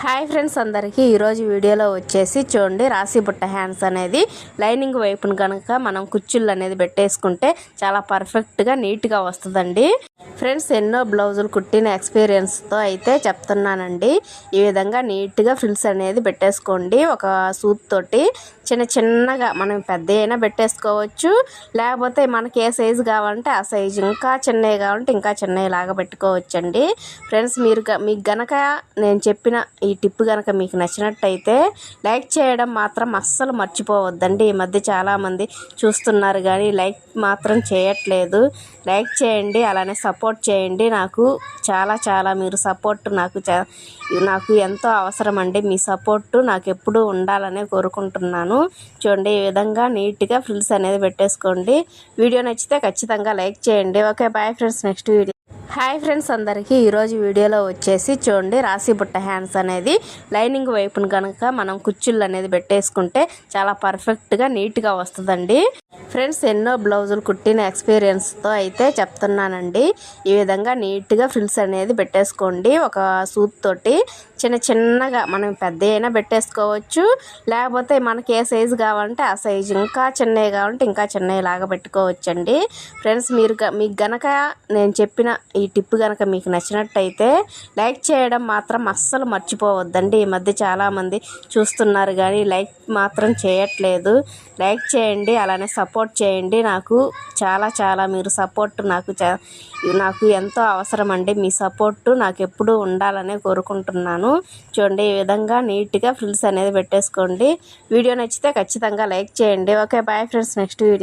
Hi friends అందరికీ ఈరోజు వీడియోలో వచ్చేసి చూడండి రాశి బుట్ట హ్యాండ్స్ అనేది లైనింగ్ వైపును కనుక మనం కుచ్చుళ్ళు అనేది పెట్టేసుకుంటే చాలా పర్ఫెక్ట్గా నీట్గా వస్తుందండి. ఫ్రెండ్స్ ఎన్నో బ్లౌజులు కుట్టిన ఎక్స్పీరియన్స్తో అయితే చెప్తున్నానండి. ఈ విధంగా నీట్గా ఫ్రిల్స్ అనేది పెట్టేసుకోండి. ఒక సూత్ తోటి చిన్నగా మనం పెద్ద అయినా పెట్టేసుకోవచ్చు, లేకపోతే మనకి ఏ సైజు కావాలంటే ఆ సైజు, ఇంకా చిన్నవి కావాలంటే ఇంకా చిన్నవి లాగా పెట్టుకోవచ్చండి. ఫ్రెండ్స్ మీకు గనక నేను చెప్పిన ఈ టిప్ కనుక మీకు నచ్చినట్టయితే లైక్ చేయడం మాత్రం అస్సలు మర్చిపోవద్దండి. ఈ మధ్య చాలామంది చూస్తున్నారు కానీ లైక్ మాత్రం చేయట్లేదు. లైక్ చేయండి, అలానే సపోర్ట్ చేయండి. నాకు చాలా మీరు సపోర్ట్ నాకు ఎంతో అవసరం అండి. మీ సపోర్ట్ నాకు ఎప్పుడూ ఉండాలనే కోరుకుంటున్నాను. చూడండి ఈ విధంగా నీట్గా ఫ్రిల్స్ అనేది పెట్టేసుకోండి. వీడియో నచ్చితే ఖచ్చితంగా లైక్ చేయండి. Okay bye friends, next video. Hi friends అందరికీ ఈరోజు వీడియోలో వచ్చేసి చూడండి రాశి బుట్ట హ్యాండ్స్ అనేది లైనింగ్ వైపును కనుక మనం కుచ్చుళ్ళు అనేది పెట్టేసుకుంటే చాలా పర్ఫెక్ట్గా నీట్గా వస్తుందండి. ఫ్రెండ్స్ ఎన్నో బ్లౌజులు కుట్టిన ఎక్స్పీరియన్స్తో అయితే చెప్తున్నానండి. ఈ విధంగా నీట్గా ఫ్రిల్స్ అనేది పెట్టేసుకోండి. ఒక సూత్ తోటి చిన్నగా మనం పెద్ద అయినా పెట్టేసుకోవచ్చు, లేకపోతే మనకి ఏ సైజు కావాలంటే ఆ సైజు, ఇంకా చిన్నవి కావాలంటే ఇంకా చిన్నవి లాగా పెట్టుకోవచ్చండి. ఫ్రెండ్స్ మీకు గనక నేను చెప్పిన ఈ టిప్ కనుక మీకు నచ్చినట్టయితే లైక్ చేయడం మాత్రం అస్సలు మర్చిపోవద్దండి. ఈ మధ్య చాలామంది చూస్తున్నారు కానీ లైక్ మాత్రం చేయట్లేదు. లైక్ చేయండి, అలానే సపోర్ట్ చేయండి. నాకు చాలా మీరు సపోర్ట్ నాకు ఎంతో అవసరం అండి. మీ సపోర్ట్ నాకు ఎప్పుడూ ఉండాలనే కోరుకుంటున్నాను. చూడండి ఈ విధంగా నీట్గా ఫ్రిల్స్ అనేది పెట్టేసుకోండి. వీడియో నచ్చితే ఖచ్చితంగా లైక్ చేయండి. Okay bye friends, next video.